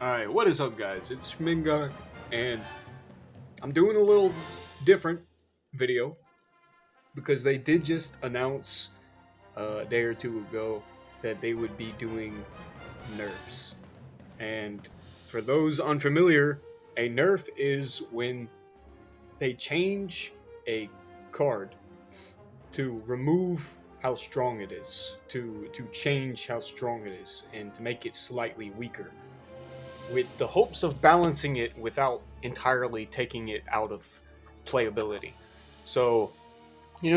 Alright, what is up, guys? It's Schminga, and I'm doing a little different video because they did just announce a day or two ago that they would be doing nerfs. And for those unfamiliar, a nerf is when they change a card to remove how strong it is, to change how strong it is, and to make it slightly weaker, with the hopes of balancing it without entirely taking it out of playability. So,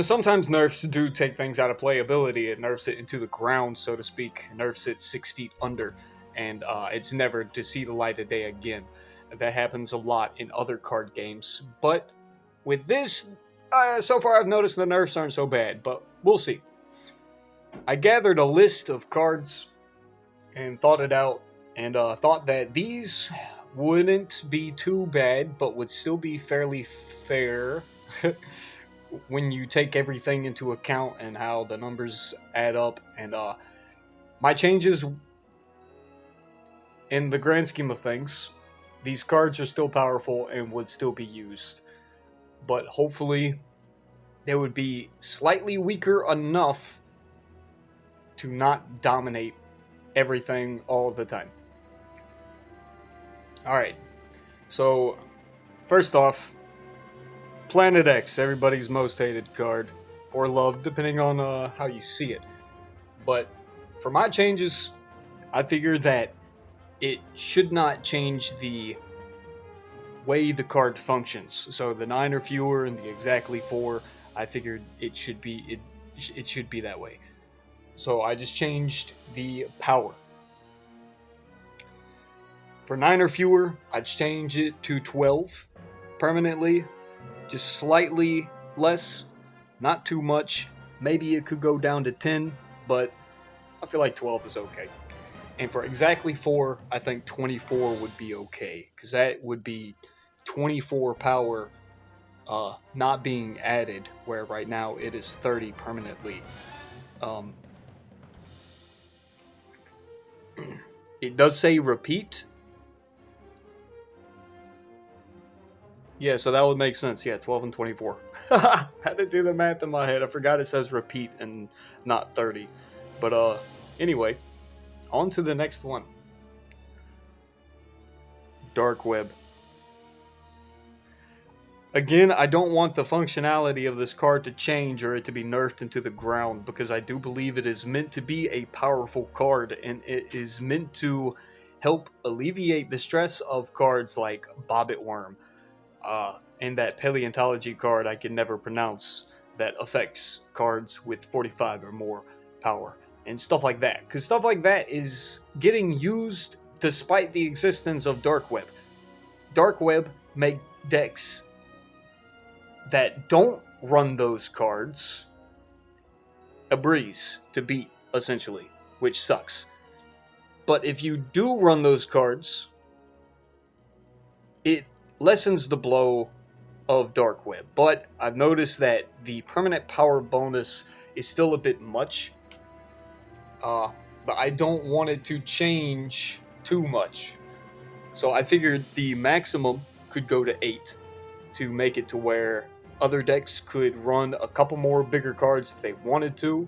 sometimes nerfs do take things out of playability. It nerfs it into the ground, so to speak, nerfs it 6 feet under, and it's never to see the light of day again. That happens a lot in other card games, but with this, so far I've noticed the nerfs aren't so bad, but we'll see. I gathered a list of cards and thought it out, and thought that these wouldn't be too bad, but would still be fairly fair when you take everything into account and how the numbers add up. And my changes, in the grand scheme of things, these cards are still powerful and would still be used, but hopefully they would be slightly weaker enough to not dominate everything all the time. Alright, so first off, Planet X, everybody's most hated card, or loved, depending on how you see it. But for my changes, I figure that it should not change the way the card functions. So the 9 or fewer and the exactly 4, I figured it should be that way. So I just changed the power. For 9 or fewer, I'd change it to 12 permanently, just slightly less, not too much. Maybe it could go down to 10, but I feel like 12 is okay. And for exactly 4, I think 24 would be okay, because that would be 24 power not being added, where right now it is 30 permanently. It does say repeat. Yeah, so that would make sense. Yeah, 12 and 24. Had to do the math in my head. I forgot it says repeat and not 30. But anyway, on to the next one. Dark Web. Again, I don't want the functionality of this card to change or it to be nerfed into the ground, because I do believe it is meant to be a powerful card, and it is meant to help alleviate the stress of cards like Bobbit Worm, and that paleontology card I can never pronounce that affects cards with 45 or more power, and stuff like that. Because stuff like that is getting used despite the existence of Dark Web. Dark Web make decks that don't run those cards a breeze to beat, essentially, which sucks. But if you do run those cards, it lessens the blow of Dark Web. But I've noticed that the permanent power bonus is still a bit much. But I don't want it to change too much. So I figured the maximum could go to 8 to make it to where other decks could run a couple more bigger cards if they wanted to,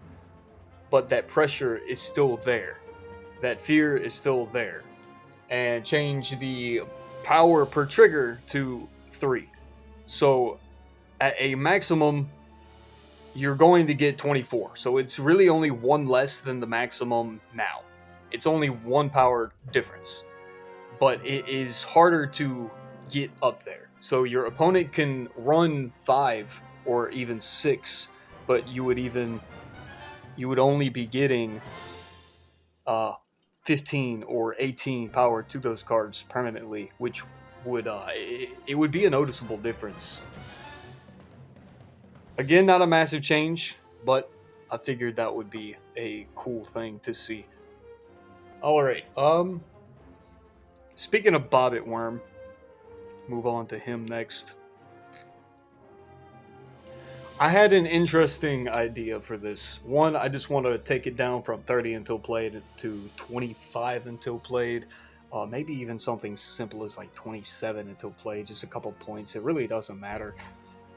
but that pressure is still there. That fear is still there. And change the power per trigger to 3. So at a maximum, you're going to get 24. So it's really only one less than the maximum now. It's only one power difference. But it is harder to get up there. So your opponent can run 5 or even 6, but you would only be getting 15 or 18 power to those cards permanently, which would it would be a noticeable difference. Again, not a massive change, but I figured that would be a cool thing to see. All right. Speaking of Bobbit Worm, move on to him next. I had an interesting idea for this. One, I just want to take it down from 30 until played to 25 until played. Maybe even something simple as like 27 until play, just a couple points. It really doesn't matter.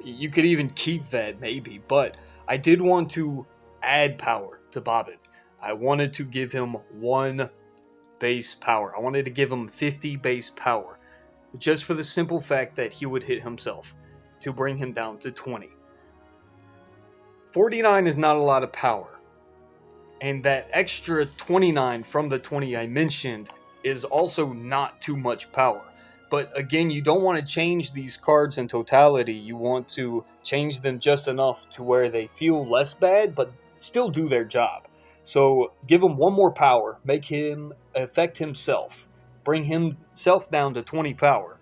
You could even keep that maybe, but I did want to add power to Bobbin. I wanted to give him 1 base power. I wanted to give him 50 base power, just for the simple fact that he would hit himself to bring him down to 20. 49 is not a lot of power, and that extra 29 from the 20 I mentioned is also not too much power. But again, you don't want to change these cards in totality. You want to change them just enough to where they feel less bad, but still do their job. So give him 1 more power, make him affect himself, bring himself down to 20 power.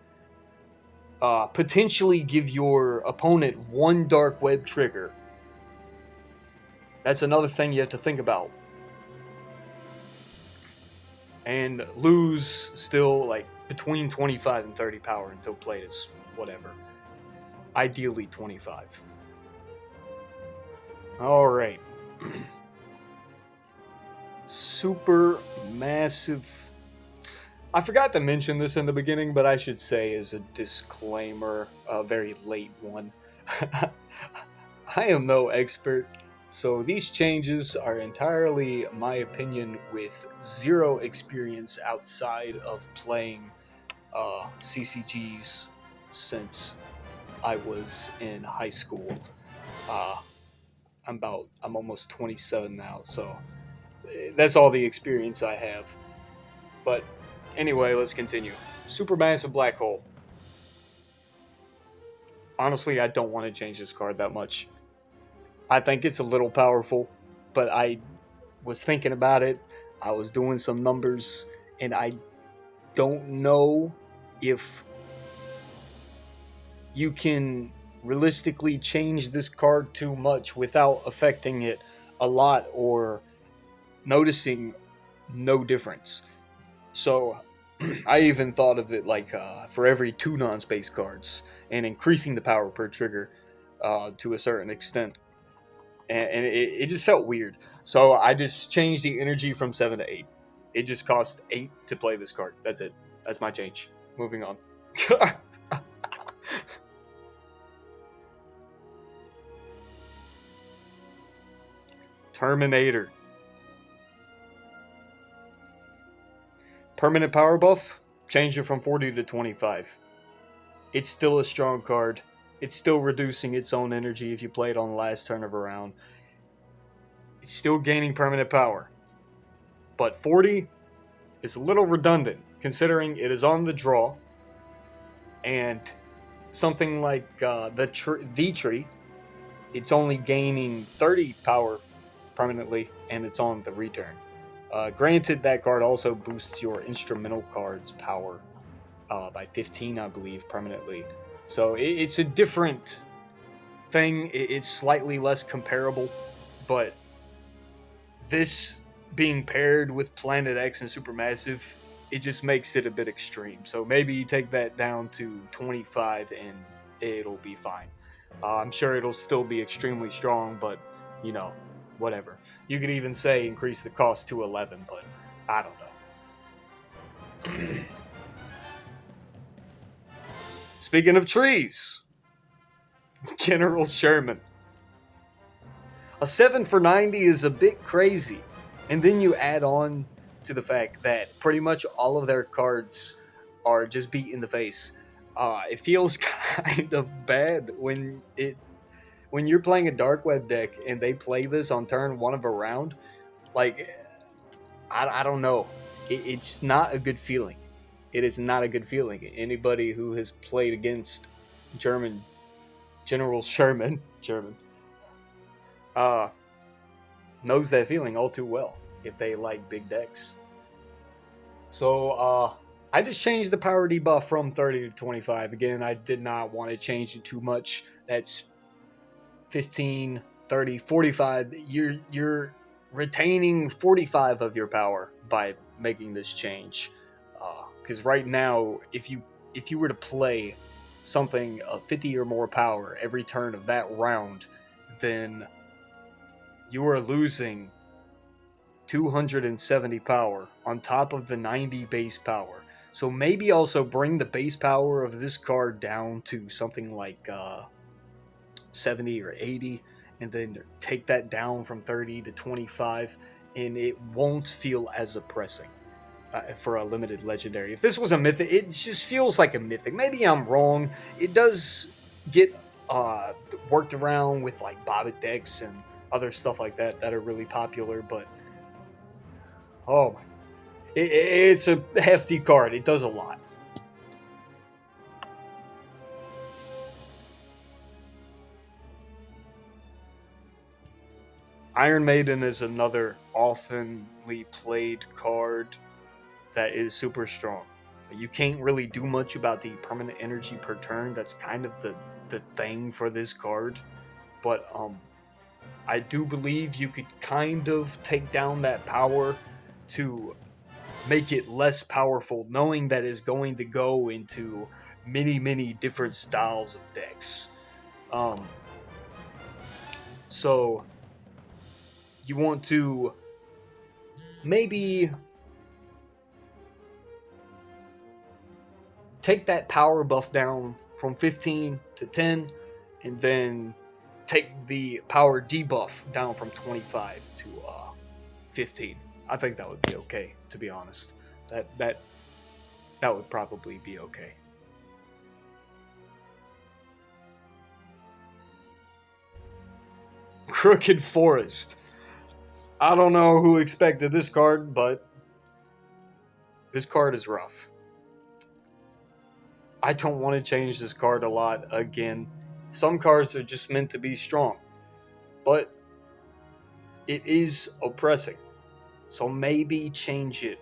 Potentially give your opponent 1 dark web trigger. That's another thing you have to think about. And lose still like between 25 and 30 power until played is whatever. Ideally 25. Alright. Super massive. I forgot to mention this in the beginning, but I should say as a disclaimer, a very late one. I am no expert, so these changes are entirely my opinion with 0 experience outside of playing CCGs since I was in high school. I'm almost 27 now, so that's all the experience I have. But anyway, let's continue. Supermassive black hole. Honestly, I don't want to change this card that much. I think it's a little powerful, but I was thinking about it. I was doing some numbers, and I don't know if you can realistically change this card too much without affecting it a lot or noticing no difference. So I even thought of it like for every 2 non-space cards and increasing the power per trigger to a certain extent. And it just felt weird. So I just changed the energy from 7 to 8. It just cost 8 to play this card. That's it. That's my change. Moving on. Terminator. Permanent power buff, change it from 40 to 25. It's still a strong card. It's still reducing its own energy if you play it on the last turn of a round. It's still gaining permanent power. But 40 is a little redundant, considering it is on the draw. And something like the tree, it's only gaining 30 power permanently, and it's on the return. Granted, that card also boosts your instrumental card's power by 15, I believe, permanently. So it's a different thing. It's slightly less comparable, but this being paired with Planet X and Supermassive, it just makes it a bit extreme. So maybe you take that down to 25 and it'll be fine. I'm sure it'll still be extremely strong, but, you know, whatever. You could even say increase the cost to 11, but I don't know. Speaking of trees, General Sherman. A 7 for 90 is a bit crazy. And then you add on to the fact that pretty much all of their cards are just beat in the face. It feels kind of bad when you're playing a Dark Web deck and they play this on turn 1 of a round. Like, I don't know. It's not a good feeling. It is not a good feeling. Anybody who has played against General Sherman, knows that feeling all too well if they like big decks. So, I just changed the power debuff from 30 to 25. Again, I did not want to change it too much. That's 15, 30, 45. You're retaining 45 of your power by making this change. Because right now, if you were to play something of 50 or more power every turn of that round, then you are losing 270 power on top of the 90 base power. So maybe also bring the base power of this card down to something like 70 or 80, and then take that down from 30 to 25, and it won't feel as oppressing for a limited legendary. If this was a mythic, it just feels like a mythic. Maybe I'm wrong. It does get worked around with like Bobbit decks and other stuff like that that are really popular, but oh my, it's a hefty card. It does a lot. Iron Maiden is another oftenly played card that is super strong. You can't really do much about the permanent energy per turn. That's kind of the thing for this card. But I do believe you could kind of take down that power to make it less powerful, knowing that it's going to go into many different styles of decks. So you want to maybe take that power buff down from 15 to 10, and then take the power debuff down from 25 to 15. I think that would be okay, to be honest. That would probably be okay. Crooked Forest. I don't know who expected this card, but this card is rough. I don't want to change this card a lot again. Some cards are just meant to be strong, but it is oppressing. So maybe change it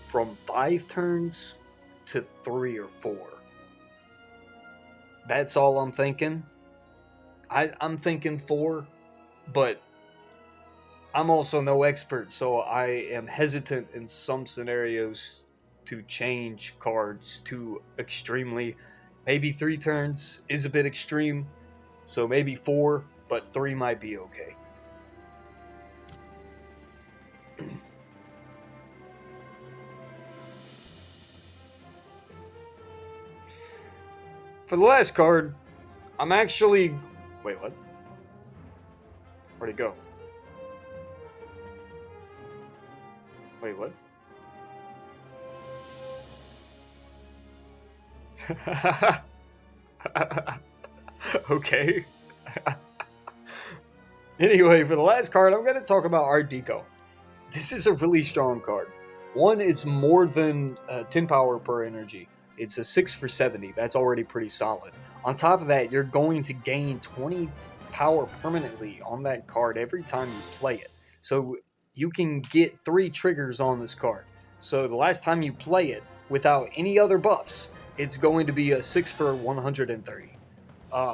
from 5 turns to 3 or 4. That's all I'm thinking. I'm thinking 4, but I'm also no expert, so I am hesitant in some scenarios to change cards too extremely. Maybe 3 turns is a bit extreme, so maybe 4, but 3 might be okay. For the last card, I'm actually... Wait, what? Where'd it go? Wait, what? Okay. Anyway, for the last card, I'm going to talk about Art Deco. This is a really strong card. One, it's more than 10 power per energy. It's a 6 for 70. That's already pretty solid. On top of that, you're going to gain 20 power permanently on that card every time you play it. So you can get 3 triggers on this card. So the last time you play it without any other buffs, it's going to be a 6 for 130.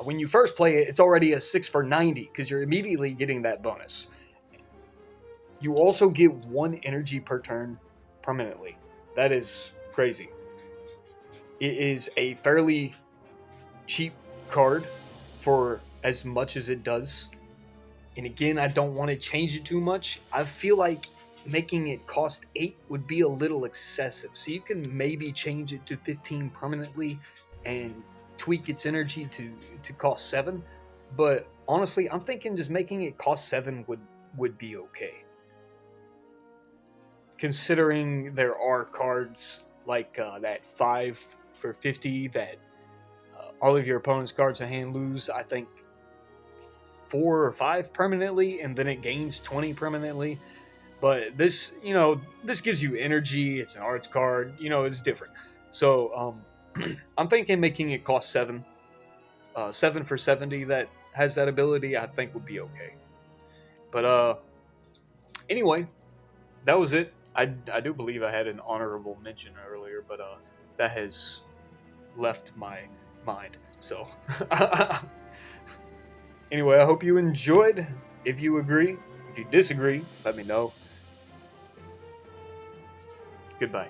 When you first play it, it's already a 6 for 90 because you're immediately getting that bonus. You also get 1 energy per turn permanently. That is crazy. It is a fairly cheap card for as much as it does. And again, I don't want to change it too much. I feel like making it cost 8 would be a little excessive. So you can maybe change it to 15 permanently and tweak its energy to cost 7. But honestly, I'm thinking just making it cost 7 would be okay. Considering there are cards like that 5 for 50 that all of your opponent's cards in hand lose, I think 4 or 5 permanently, and then it gains 20 permanently. But this, this gives you energy. It's an arts card. It's different. So I'm thinking making it cost 7. 7 for 70 that has that ability, I think would be okay. But anyway, that was it. I do believe I had an honorable mention earlier, but that has left my mind. So anyway, I hope you enjoyed. If you agree, if you disagree, let me know. Goodbye.